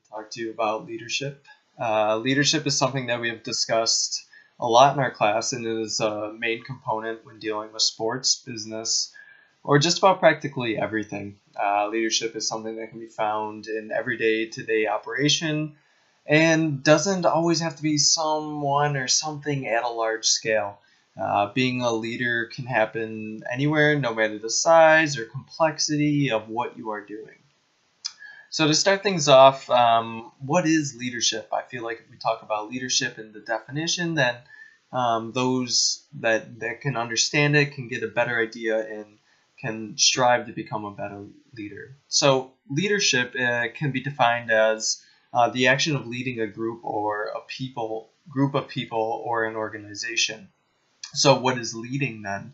talk to you about leadership. Leadership is something that we have discussed a lot in our class, and it is a main component when dealing with sports, business, or just about practically everything. Leadership is something that can be found in everyday to-day operation and doesn't always have to be someone or something at a large scale. Being a leader can happen anywhere, no matter the size or complexity of what you are doing. So to start things off, what is leadership? I feel like if we talk about leadership and the definition, then those that can understand it can get a better idea and can strive to become a better leader. So leadership can be defined as the action of leading a group of people or an organization. So what is leading then?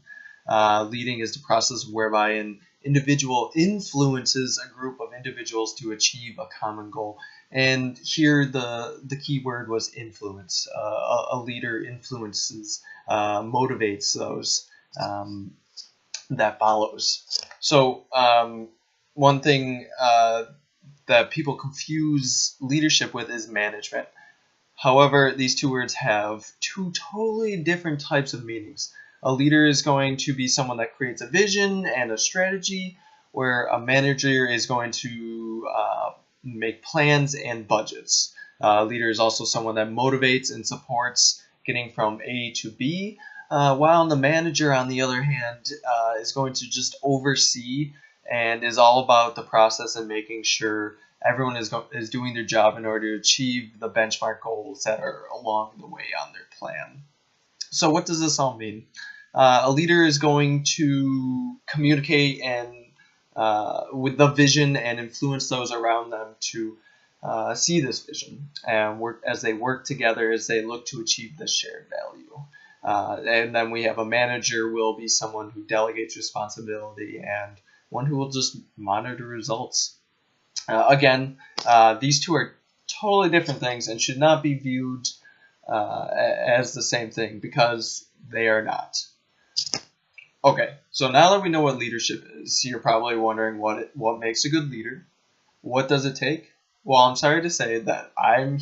Leading is the process whereby an individual influences a group of individuals to achieve a common goal. And here the key word was influence. A leader influences, motivates those that follows. So one thing that people confuse leadership with is management. However, these two words have two totally different types of meanings. A leader is going to be someone that creates a vision and a strategy, where a manager is going to make plans and budgets. A leader is also someone that motivates and supports getting from A to B, while the manager, on the other hand, is going to just oversee and is all about the process and making sure everyone is doing their job in order to achieve the benchmark goals that are along the way on their plan. So what does this all mean? A leader is going to communicate and with the vision and influence those around them to see this vision and work as they work together as they look to achieve this shared value. And then we have a manager will be someone who delegates responsibility and one who will just monitor results. Again, these two are totally different things and should not be viewed as the same thing because they are not. Okay, so now that we know what leadership is, you're probably wondering what makes a good leader. What does it take? Well, I'm sorry to say that I'm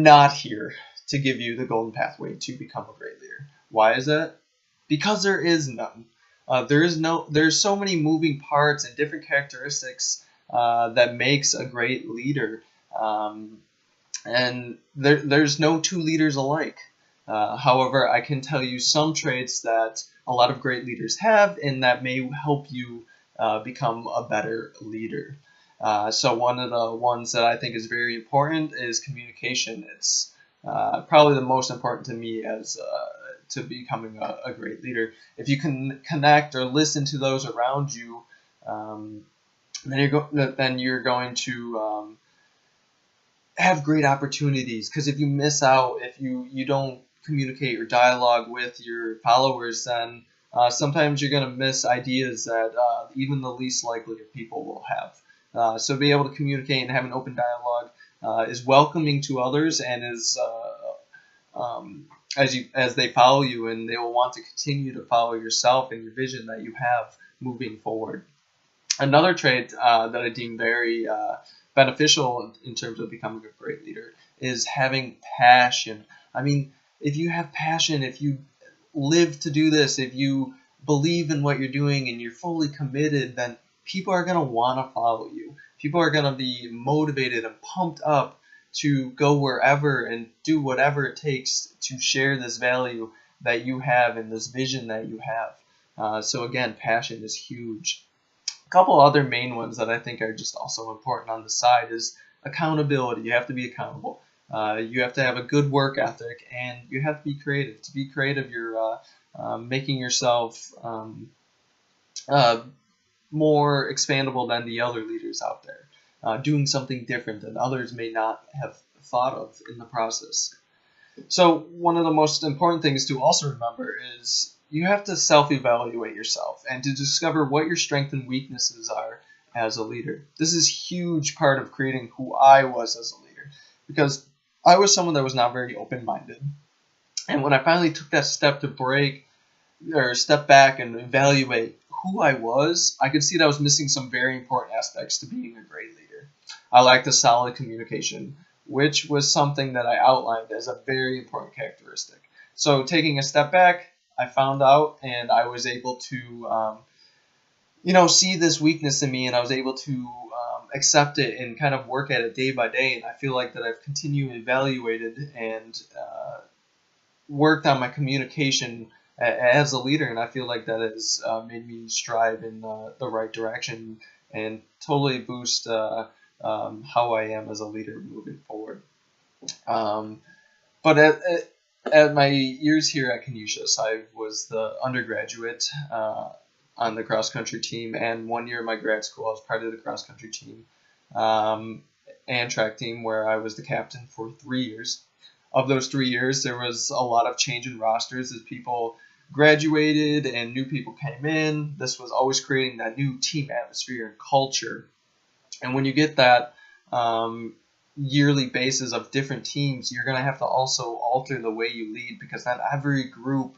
not here to give you the golden pathway to become a great leader. Why is that? Because there is none. There's so many moving parts and different characteristics that makes a great leader, and there's no two leaders alike. However, I can tell you some traits that a lot of great leaders have and that may help you become a better leader. So one of the ones that I think is very important is communication. It's probably the most important to me as to becoming a great leader. If you can connect or listen to those around you, then you're going to have great opportunities. Because if you miss out, if you don't communicate or dialogue with your followers, then sometimes you're going to miss ideas that even the least likely of people will have. So be able to communicate and have an open dialogue is welcoming to others and is as they follow you, and they will want to continue to follow yourself and your vision that you have moving forward. Another trait that I deem very beneficial in terms of becoming a great leader is having passion. I mean, if you have passion, if you live to do this, if you believe in what you're doing and you're fully committed, then people are going to want to follow you. People are going to be motivated and pumped up to go wherever and do whatever it takes to share this value that you have and this vision that you have. So again, passion is huge. A couple other main ones that I think are just also important on the side is accountability. You have to be accountable. You have to have a good work ethic, and you have to be creative. To be creative, you're making yourself more expandable than the other leaders out there, doing something different that others may not have thought of in the process. So one of the most important things to also remember is you have to self-evaluate yourself and to discover what your strengths and weaknesses are as a leader. This is a huge part of creating who I was as a leader, because I was someone that was not very open-minded. And when I finally took that step to break or step back and evaluate who I was, I could see that I was missing some very important aspects to being a great leader. I lacked a solid communication, which was something that I outlined as a very important characteristic. So taking a step back, I found out, and I was able to, see this weakness in me, and I was able to accept it and kind of work at it day by day. And I feel like that I've continually evaluated and worked on my communication as a leader, and I feel like that has made me strive in the right direction and totally boost how I am as a leader moving forward. But at my years here at Canisius, I was the undergraduate on the cross country team, and 1 year in my grad school, I was part of the cross country team and track team, where I was the captain for 3 years. Of those 3 years, there was a lot of change in rosters as people graduated and new people came in. This was always creating that new team atmosphere and culture. And when you get that yearly basis of different teams, you're going to have to also alter the way you lead, because not every group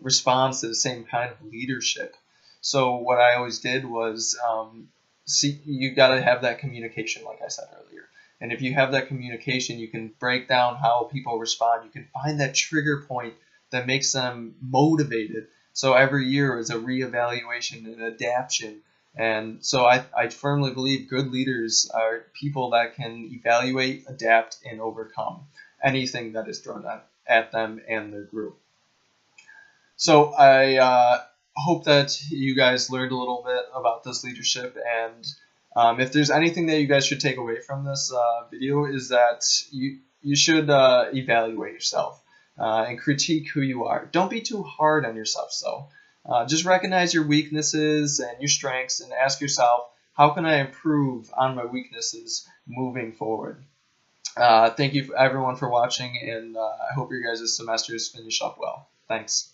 responds to the same kind of leadership. So what I always did was you got to have that communication, like I said earlier. And if you have that communication, you can break down how people respond. You can find that trigger point that makes them motivated. So every year is a reevaluation and adaptation. And so I firmly believe good leaders are people that can evaluate, adapt, and overcome anything that is thrown at them and their group. So I hope that you guys learned a little bit about this leadership, and if there's anything that you guys should take away from this video, is that you should evaluate yourself and critique who you are. Don't be too hard on yourself, though. Just recognize your weaknesses and your strengths and ask yourself, how can I improve on my weaknesses moving forward? Thank you everyone for watching, and I hope your guys' semesters finish up well. Thanks.